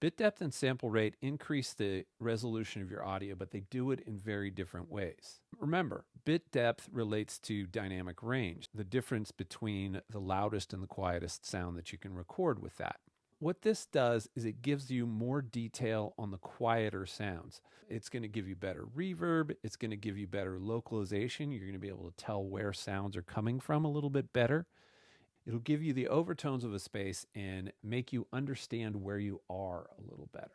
Bit depth and sample rate increase the resolution of your audio, but they do it in very different ways. Remember, bit depth relates to dynamic range, the difference between the loudest and the quietest sound that you can record with that. What this does is it gives you more detail on the quieter sounds. It's going to give you better reverb. It's going to give you better localization. You're going to be able to tell where sounds are coming from a little bit better. It'll give you the overtones of a space and make you understand where you are a little better.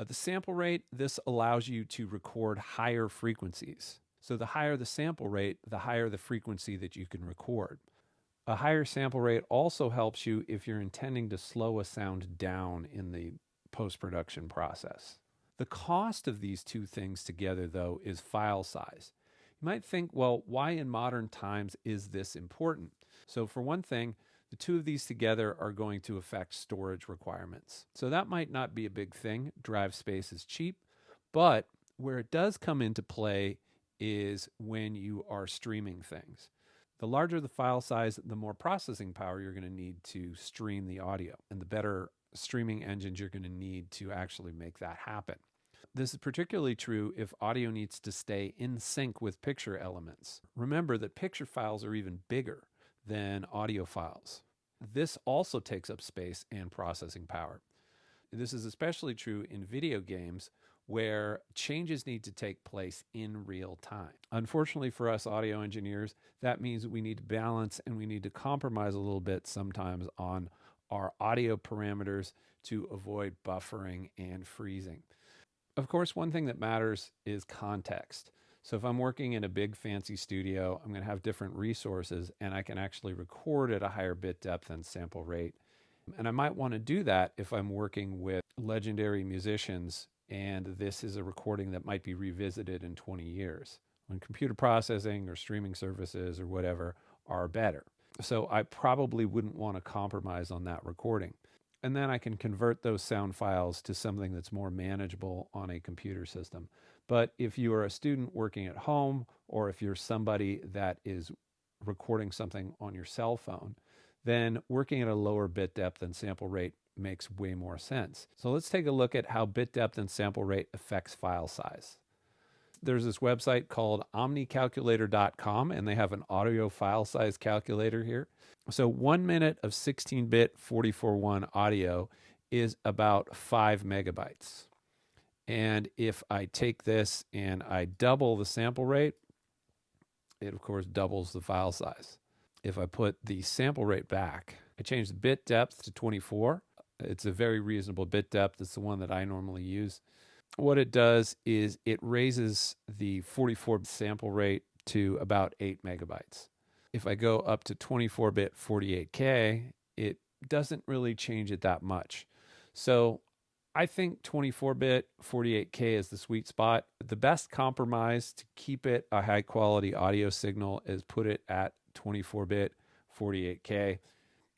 The sample rate, this allows you to record higher frequencies. So the higher the sample rate, the higher the frequency that you can record. A higher sample rate also helps you if you're intending to slow a sound down in the post-production process. The cost of these two things together, though, is file size. You might think, well, why in modern times is this important? So for one thing, the two of these together are going to affect storage requirements. So that might not be a big thing. Drive space is cheap, but where it does come into play is when you are streaming things. The larger the file size, the more processing power you're going to need to stream the audio, and the better streaming engines you're going to need to actually make that happen. This is particularly true if audio needs to stay in sync with picture elements. Remember that picture files are even bigger than audio files. This also takes up space and processing power. This is especially true in video games where changes need to take place in real time. Unfortunately for us audio engineers, that means we need to balance and we need to compromise a little bit sometimes on our audio parameters to avoid buffering and freezing. Of course, one thing that matters is context. So if I'm working in a big fancy studio, I'm going to have different resources and I can actually record at a higher bit depth and sample rate. And I might want to do that if I'm working with legendary musicians and this is a recording that might be revisited in 20 years when computer processing or streaming services or whatever are better. So I probably wouldn't want to compromise on that recording. And then I can convert those sound files to something that's more manageable on a computer system. But if you are a student working at home, or if you're somebody that is recording something on your cell phone, then working at a lower bit depth and sample rate makes way more sense. So let's take a look at how bit depth and sample rate affects file size. There's this website called omnicalculator.com, and they have an audio file size calculator here. So 1 minute of 16-bit 44.1 audio is about 5 megabytes. And if I take this and I double the sample rate, it of course doubles the file size. If I put the sample rate back, I change the bit depth to 24. It's a very reasonable bit depth. It's the one that I normally use. What it does is it raises the 44 sample rate to about 8 megabytes. If I go up to 24-bit 48K, it doesn't really change it that much. So I think 24-bit 48K is the sweet spot. The best compromise to keep it a high quality audio signal is put it at 24-bit 48K.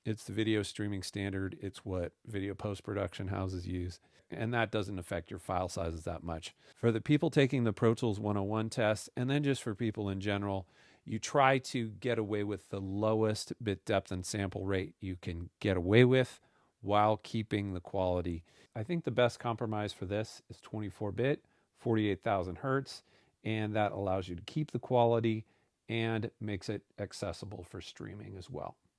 It's the video streaming standard. It's what video post-production houses use. And that doesn't affect your file sizes that much. For the people taking the Pro Tools 101 test, and then just for people in general, you try to get away with the lowest bit depth and sample rate you can get away with while keeping the quality. I think the best compromise for this is 24-bit, 48,000 hertz, and that allows you to keep the quality and makes it accessible for streaming as well.